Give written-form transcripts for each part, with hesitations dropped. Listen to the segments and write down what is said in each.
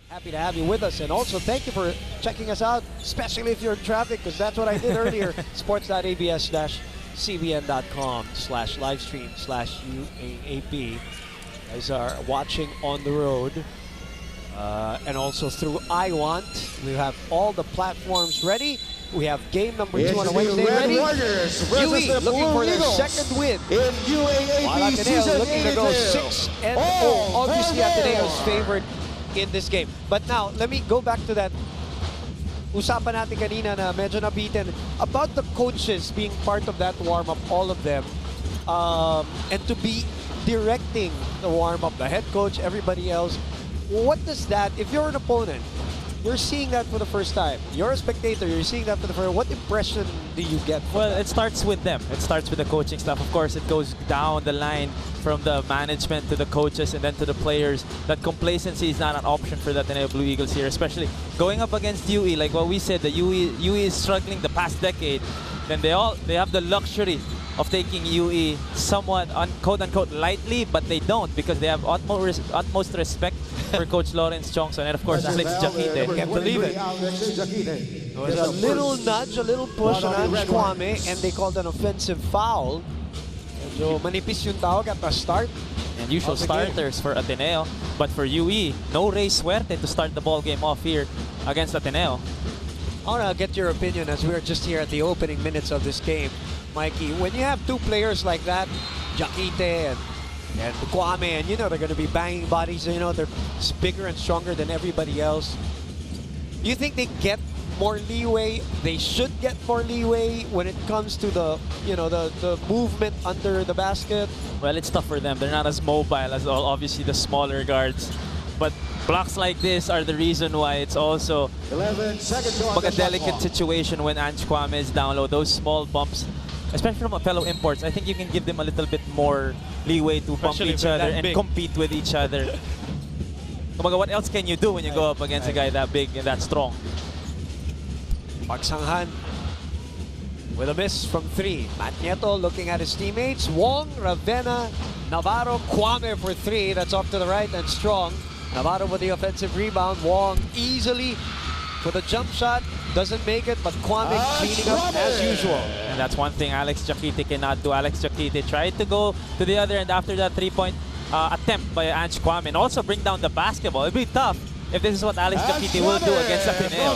Happy to have you with us, and also thank you for checking us out, especially if you're in traffic, because that's what I did earlier. sports.abs-cbn.com/livestream/UAAP. Guys are watching on the road, and also through iWant. We have all the platforms ready. We have game number 2 on a Wednesday ready. UE looking for their second win. In UAAP While Ateneo season looking to go 6-0. Obviously, Ateneo is favored in this game. But now, let me go back to that usapan natin kanina na medyo nabitin about the coaches being part of that warm-up, all of them, and to be directing the warm-up, the head coach, everybody else. What does that, if you're an opponent, you're seeing that for the first time, you're a spectator, you're seeing that for the first time, what impression do you get? Well, it starts with them. It starts with the coaching staff. Of course, it goes down the line from the management to the coaches and then to the players. That complacency is not an option for the Ateneo Blue Eagles here, especially going up against UE. Like what we said, the UE is struggling the past decade. Then they have the luxury of taking UE somewhat quote-unquote lightly, but they don't, because they have utmost respect for Coach Lawrence Chongson and of course Alex Jaquite. Can't believe it. It was a little nudge, a little push on Ange Kwame, and they called an offensive foul. So manipis yung tawag at the start. And usual starters for Ateneo, but for UE, no Rey Suerte to start the ball game off here against Ateneo. I want to get your opinion as we're just here at the opening minutes of this game. Mikey, when you have two players like that, Jaquite and Kwame, and you know they're going to be banging bodies, you know they're bigger and stronger than everybody else. Do you think they get more leeway? They should get more leeway when it comes to the, you know, the movement under the basket. Well, it's tough for them. They're not as mobile as obviously the smaller guards, but blocks like this are the reason why it's also 11 seconds a delicate situation when Ange Kwame is down low. Those small bumps, especially from a fellow imports, I think you can give them a little bit more leeway to bump each other and compete with each other. What else can you do when you go up against a guy that big and that strong? Pagsanghan with a miss from 3. Matt Nieto looking at his teammates. Wong, Ravenna, Navarro, Kwame for 3. That's off to the right and strong. Navarro with the offensive rebound. Wong easily for the jump shot. Doesn't make it, but Kwame cleaning up as usual. And that's one thing Alex Jaquite cannot do. Alex Jaquite tried to go to the other end after that three-point attempt by Ange Kwame and also bring down the basketball. It'd be tough if this is what Alex Jaquite will do against Ateneo.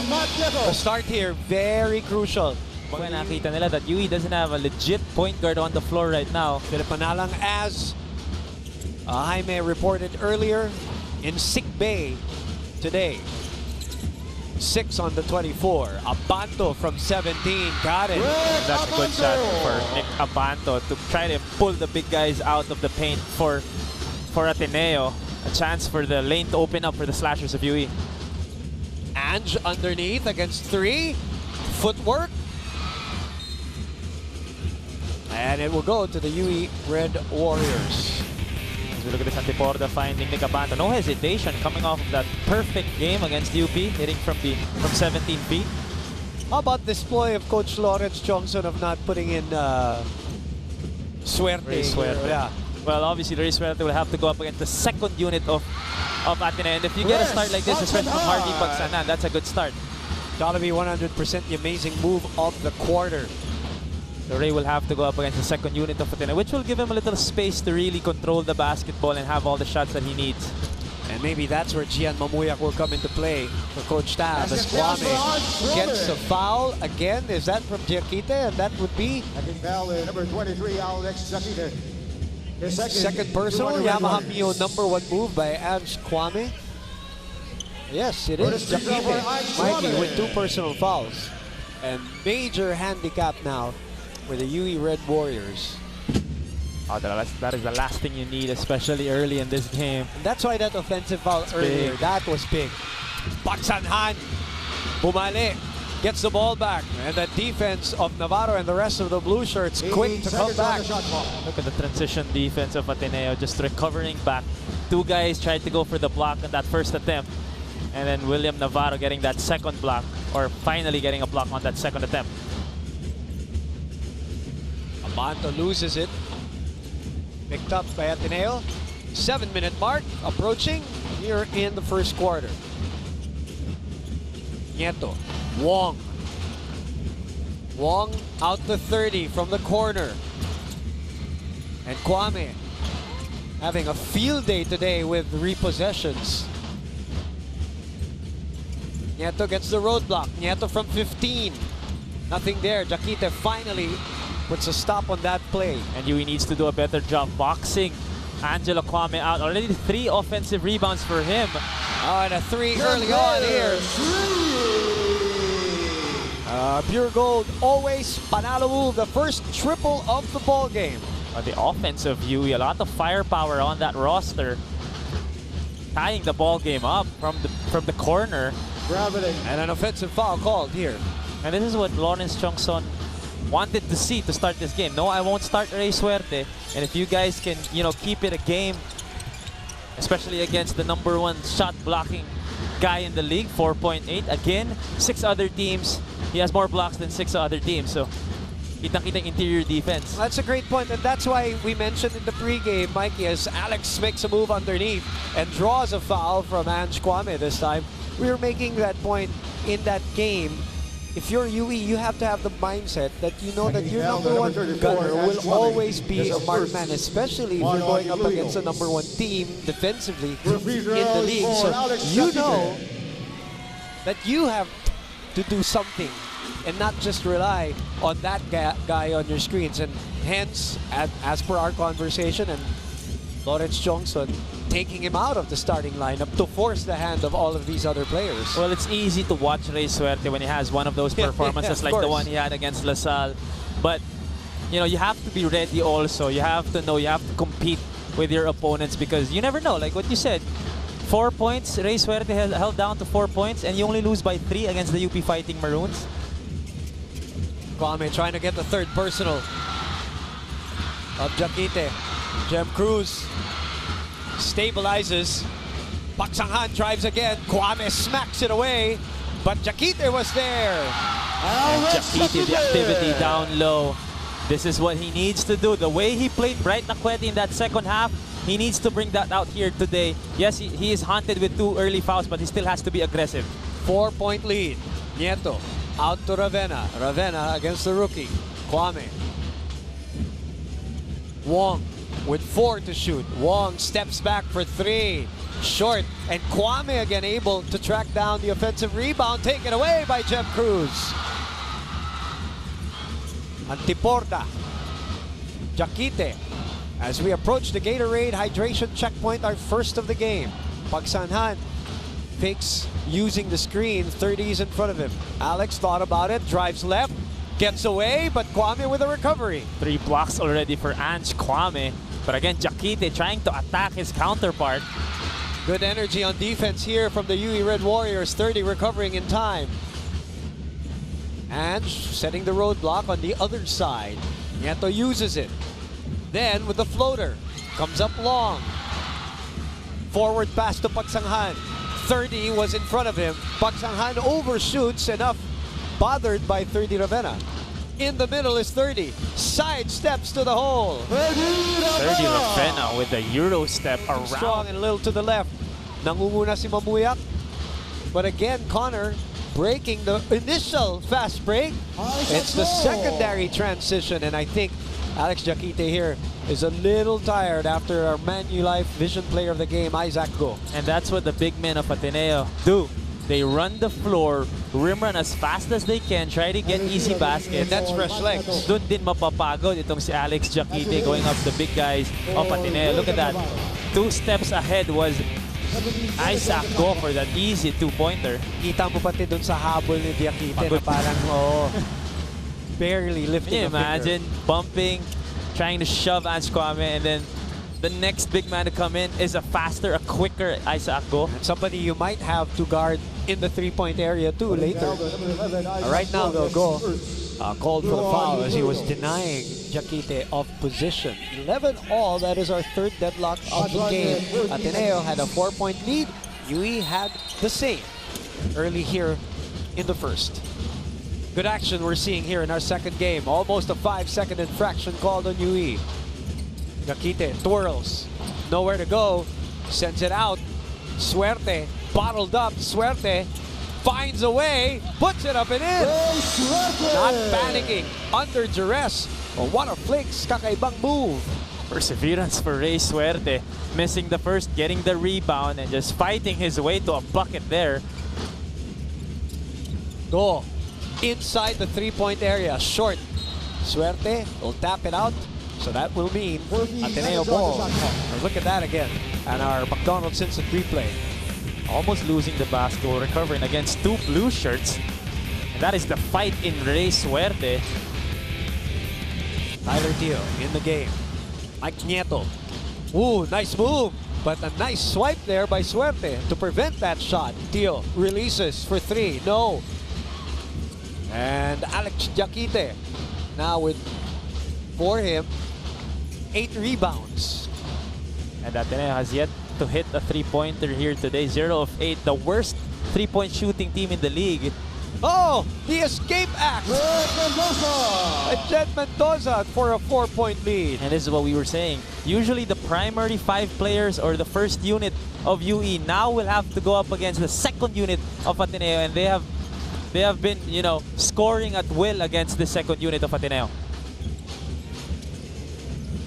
The start here, very crucial. When nakita nila that UE doesn't have a legit point guard on the floor right now. Panalang, as Jaime reported earlier, in sick bay today. 6 on the 24. Abanto from 17. Got it. That's a good shot for Nick Abanto to try to pull the big guys out of the paint for Ateneo. A chance for the lane to open up for the slashers of UE. Ange underneath against 3. Footwork. And it will go to the UE Red Warriors. As we look at this Antiporda finding Nick Abanto. No hesitation coming off of that perfect game against UP, hitting from 17 feet. How about this ploy of Coach Lawrence Chongson of not putting in Suerte? Yeah. Well, obviously, Rey Suerte will have to go up against the second unit of Ateneo. And if you get a start like this, especially from Harvey Pagsanan, that's a good start. Gotta be 100% the amazing move of the quarter. So Rey will have to go up against the second unit of Ateneo, which will give him a little space to really control the basketball and have all the shots that he needs. And maybe that's where Gian Mamuyak will come into play for Coach Tab as Kwame gets the foul. Again, is that from Jaquite? And that would be number 23, Alex Jaquite. Second personal, Yamaha Mio #1 move by Ange Kwame. Yes, it is Jaquite. Mikey with 2 personal fouls. And major handicap now for the UE Red Warriors. Oh, that is the last thing you need, especially early in this game. And that's why that offensive foul earlier, that was big. Pagsanhan, Bumale, gets the ball back. And the defense of Navarro and the rest of the blue shirts quick to come back. Look at the transition defense of Ateneo, just recovering back. 2 guys tried to go for the block on that first attempt. And then William Navarro getting that second block, or finally getting a block on that second attempt. Abanto loses it. Picked up by Ateneo. 7-minute mark approaching here in the first quarter. Nieto. Wong. Wong out to 30 from the corner. And Kwame having a field day today with repossessions. Nieto gets the roadblock. Nieto from 15. Nothing there. Jaquite finally puts a stop on that play. And Yui needs to do a better job boxing Angelo Kwame out. Already 3 offensive rebounds for him. Oh, and a 3 early on here. Pure Gold always panalo move, the first triple of the ball game. The offense of Yui, a lot of firepower on that roster, tying the ball game up from the corner. Gravity. And an offensive foul called here. And this is what Lawrence Chongson wanted to see to start this game. No, I won't start Rey Suerte. And if you guys can, keep it a game, especially against the #1 shot blocking guy in the league, 4.8. Again, 6 other teams. He has more blocks than 6 other teams. So, kitang-kitang interior defense. That's a great point, and that's why we mentioned in the pregame, Mikey, as Alex makes a move underneath and draws a foul from Ange Kwame this time. We were making that point in that game. If you're UE, you have to have the mindset that you know that your #1 gunner will always be a marked man, especially if you're going up against the #1 team defensively in the league. So you know that you have to do something and not just rely on that guy on your screens. And hence, as per our conversation, and Lawrence Chongson taking him out of the starting lineup to force the hand of all of these other players. Well, it's easy to watch Rey Suerte when he has one of those performances like the one he had against LaSalle. But, you have to be ready also. You have to know, you have to compete with your opponents because you never know. Like what you said, 4 points, Rey Suerte has held down to 4 points and you only lose by 3 against the UP Fighting Maroons. Kwame trying to get the third personal of Jaquite. Jem Cruz stabilizes. Pak Sang-han drives again. Kwame smacks it away, but Jaquite was there. And Jaquite, the activity down low. This is what he needs to do. The way he played Bright Nakwete in that second half, he needs to bring that out here today. Yes, he is haunted with 2 early fouls, but he still has to be aggressive. 4-point lead. Nieto out to Ravenna. Ravenna against the rookie. Kwame. Wong with 4 to shoot. Wong steps back for 3. Short. And Kwame again able to track down the offensive rebound. Taken away by Jem Cruz. Antiporta. Jaquite. As we approach the Gatorade hydration checkpoint, our first of the game. Pak Sang-han fakes using the screen. 30 is in front of him. Alex thought about it. Drives left. Gets away, but Kwame with a recovery. 3 blocks already for Ange Kwame. But again, Jaquite trying to attack his counterpart. Good energy on defense here from the UE Red Warriors. 30 recovering in time. Ange setting the roadblock on the other side. Nieto uses it. Then with the floater. Comes up long. Forward pass to Pak Sang-han. 30 was in front of him. Pak Sang-han overshoots enough. Bothered by 30 Ravenna. In the middle is 30. Side steps to the hole. 30 Ravenna with the Euro step around. Strong and a little to the left. Nangunguna si Mamuyak. But again, Connor breaking the initial fast break. It's the secondary transition, and I think Alex Jaquite here is a little tired after our Manulife Vision Player of the Game, Isaac Go. And that's what the big men of Ateneo do. They run the floor, rim run as fast as they can, try to get easy baskets. And that's fresh legs. Doon din mapapagod itong si Alex Jaquite going up the big guys of Ateneo. Look at that. 2 steps ahead was Isaac Go for that easy 2-pointer. Kita mo pati dun sa habol ni Jaquite na parang, barely lifting. Can you imagine bumping, trying to shove Ange Kwame, and then the next big man to come in is a faster, a quicker Isaac Go. And somebody you might have to guard in the 3-point area too later. Right now they'll go called for the foul as he was denying Jaquite off position. 11 all, that is our 3rd deadlock of the game. Ateneo had a 4-point lead. UE had the same early here in the first. Good action we're seeing here in our second game. Almost a 5-second infraction called on UE. Jaquite twirls, nowhere to go, sends it out. Suerte, bottled up. Suerte finds a way, puts it up and in. Not panicking, under duress. Oh, what a flicks, kakaibang move. Perseverance for Rey Suerte. Missing the first, getting the rebound, and just fighting his way to a bucket there. Go inside the three-point area, short. Suerte will tap it out, so that will mean Ateneo ball. Look at that again, and our McDonald's instant replay. Almost losing the basketball, recovering against two blue shirts. And that is the fight in Rey Suerte. Tyler Teo in the game. Mike Nieto. Ooh, nice move, but a nice swipe there by Suerte to prevent that shot. Teo releases for three, no. And Alex Jaquite now with, for him, 8 rebounds. And Ateneo has yet to hit a three-pointer here today. 0 of 8, the worst three-point shooting team in the league. Oh, the escape act! Jet Mendoza for a 4-point lead. And this is what we were saying. Usually the primary 5 players or the first unit of UE now will have to go up against the second unit of Ateneo, and they have been, you know, scoring at will against the second unit of Ateneo.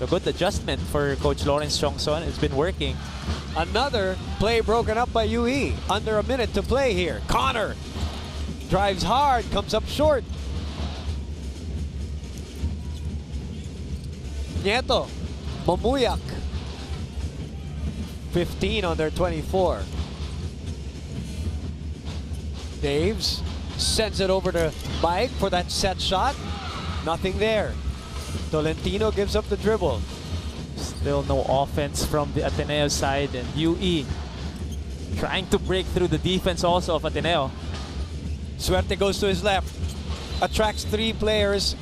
A good adjustment for Coach Lawrence Chongson. It's been working. Another play broken up by UE. Under a minute to play here. Connor drives hard, comes up short. Nieto, Mamuyak. 15 on their 24. Daves sends it over to Mike for that set shot. Nothing there. Tolentino gives up the dribble. Still no offense from the Ateneo side, and UE trying to break through the defense also of Ateneo. Suerte goes to his left, attracts 3 players,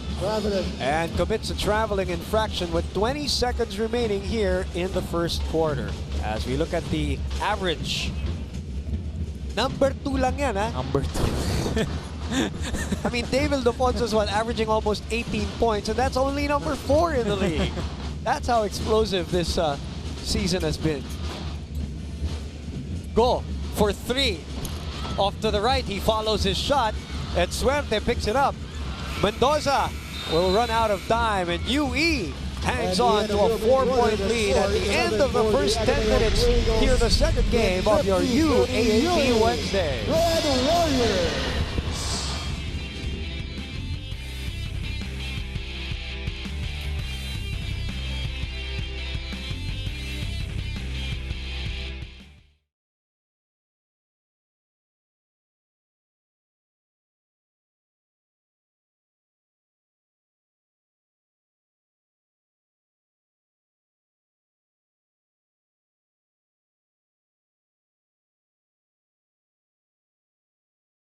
and commits a traveling infraction with 20 seconds remaining here in the first quarter. As we look at the average, number 2 lang yan, ha? Number 2. I mean, David Alfonso's averaging almost 18 points, and that's only number 4 in the league. That's how explosive this season has been. Go for 3. Off to the right, he follows his shot, and Suerte picks it up. Mendoza will run out of time, and UE hangs on to a 4-point lead at the end of the first 10 minutes here in the second game of your UAAP Wednesday. Red Warrior.